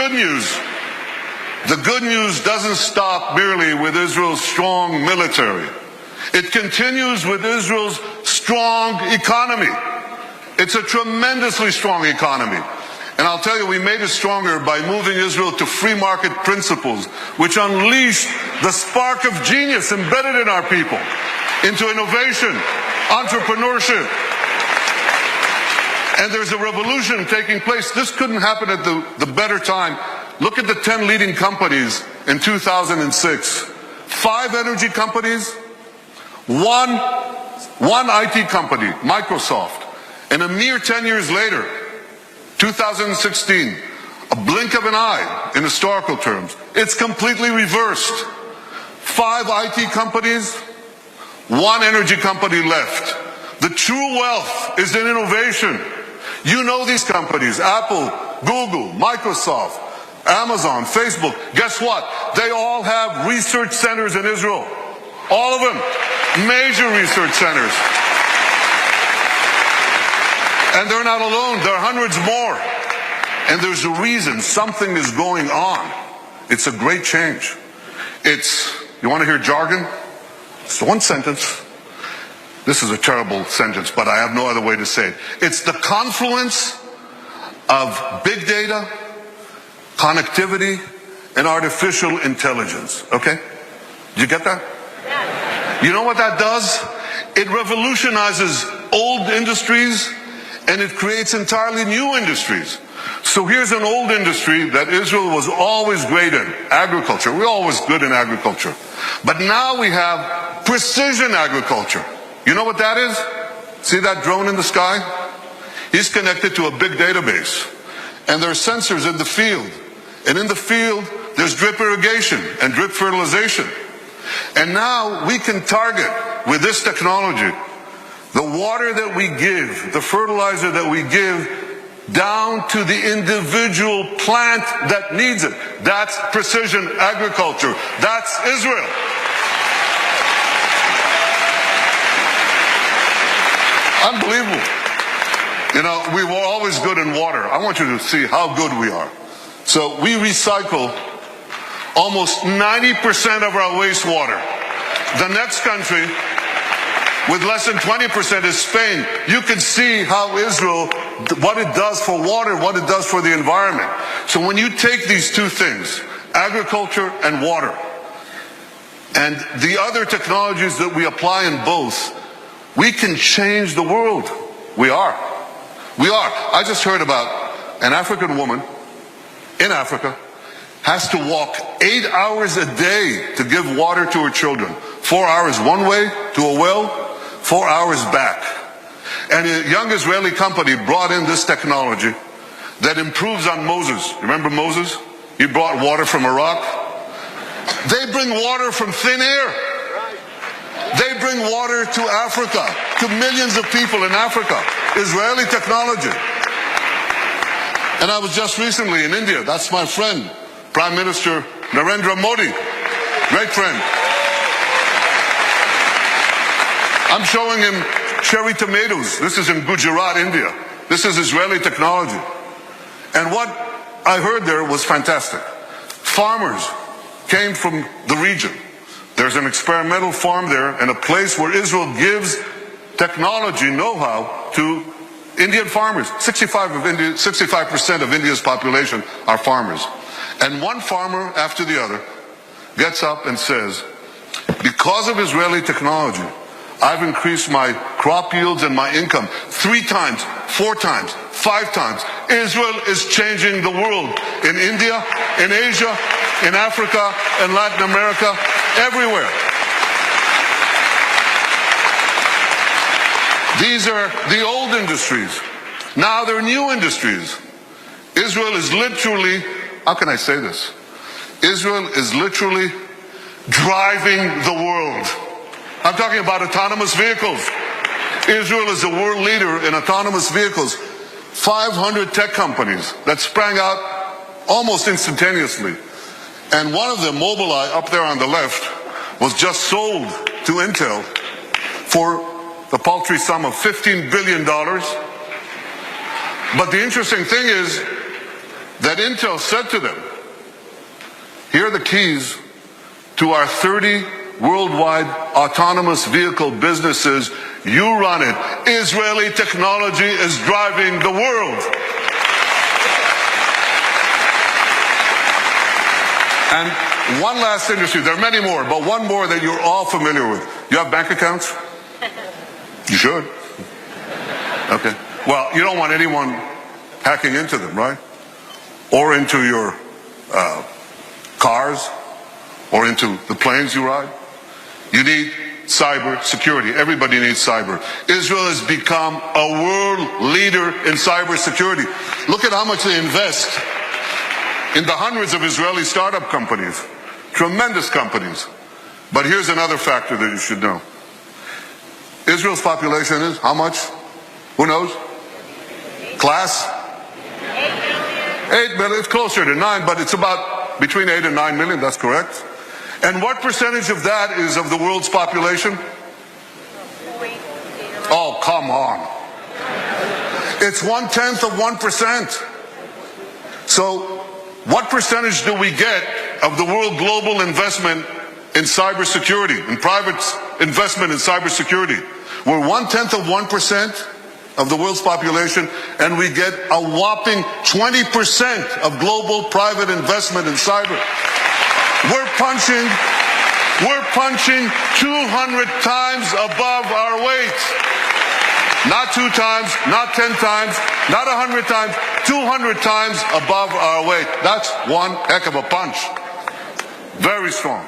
good news. The good news doesn't stop merely with Israel's strong military. It continues with Israel's strong economy. It's a tremendously strong economy. And I'll tell you, we made it stronger by moving Israel to free market principles, which unleashed the spark of genius embedded in our people into innovation, entrepreneurship. And there's a revolution taking place. This couldn't happen at the better time. Look at the 10 leading companies in 2006. 5 energy companies, one IT company, Microsoft. And a mere 10 years later, 2016, a blink of an eye in historical terms, it's completely reversed. 5 IT companies, 1 energy company left. The true wealth is in innovation. You know these companies, Apple, Google, Microsoft, Amazon, Facebook. Guess what? They all have research centers in Israel. All of them. Major research centers. And they're not alone. There are hundreds more. And there's a reason. Something is going on. It's a great change. You want to hear jargon? It's one sentence. This is a terrible sentence, but I have no other way to say it. It's the confluence of big data, connectivity, and artificial intelligence. Okay? Did you get that? You know what that does? It revolutionizes old industries and it creates entirely new industries. So here's an old industry that Israel was always great in, agriculture. We're always good in agriculture. But now we have precision agriculture. You know what that is? See that drone in the sky? He's connected to a big database. And there are sensors in the field. And in the field, there's drip irrigation and drip fertilization. And now we can target, with this technology, the water that we give, the fertilizer that we give, down to the individual plant that needs it. That's precision agriculture. That's Israel. Unbelievable. You know, we were always good in water. I want you to see how good we are. So we recycle almost 90% of our wastewater. The next country with less than 20% is Spain. You can see how Israel, what it does for water, what it does for the environment. So when you take these two things, agriculture and water, and the other technologies that we apply in both, we can change the world. We are. We are. I just heard about an African woman in Africa has to walk 8 hours a day to give water to her children. 4 hours one way to a well, 4 hours back. And a young Israeli company brought in this technology that improves on Moses. Remember Moses? He brought water from a rock. They bring water from thin air. They bring water to Africa, to millions of people in Africa. Israeli technology. And I was just recently in India. That's my friend, Prime Minister Narendra Modi. Great friend. I'm showing him cherry tomatoes. This is in Gujarat, India. This is Israeli technology. And what I heard there was fantastic. Farmers came from the region. There's an experimental farm there and a place where Israel gives technology know-how to Indian farmers. 65% of India's population are farmers. And one farmer after the other gets up and says, because of Israeli technology, I've increased my crop yields and my income 3 times, 4 times, 5 times. Israel is changing the world in India, in Asia, in Africa, in Latin America, everywhere. These are the old industries. Now they're new industries. Israel is literally, how can I say this? Israel is literally driving the world. I'm talking about autonomous vehicles. Israel is the world leader in autonomous vehicles. 500 tech companies that sprang out almost instantaneously. And one of them, Mobileye, up there on the left, was just sold to Intel for the paltry sum of $15 billion. But the interesting thing is, that Intel said to them, here are the keys to our 30 worldwide autonomous vehicle businesses. You run it. Israeli technology is driving the world. And one last industry, there are many more, but one more that you're all familiar with. You have bank accounts? You should. Okay. Well, you don't want anyone hacking into them, right? Or into your cars, or into the planes you ride. You need cyber security. Everybody needs cyber. Israel has become a world leader in cyber security. Look at how much they invest in the hundreds of Israeli startup companies. Tremendous companies. But here's another factor that you should know. Israel's population is how much? Who knows? Class? 8 million. It's closer to 9, but it's about between 8 and 9 million. That's correct. And what percentage of that is of the world's population? Oh, come on. It's 1/10 of 1%. So what percentage do we get of the world global investment in cybersecurity, in private investment in cybersecurity? We're 1/10 of 1% of the world's population, and we get a whopping 20% of global private investment in cyber. We're punching 200 times above our weight. Not 2 times, not 10 times, not 100 times, 200 times above our weight. That's one heck of a punch. Very strong.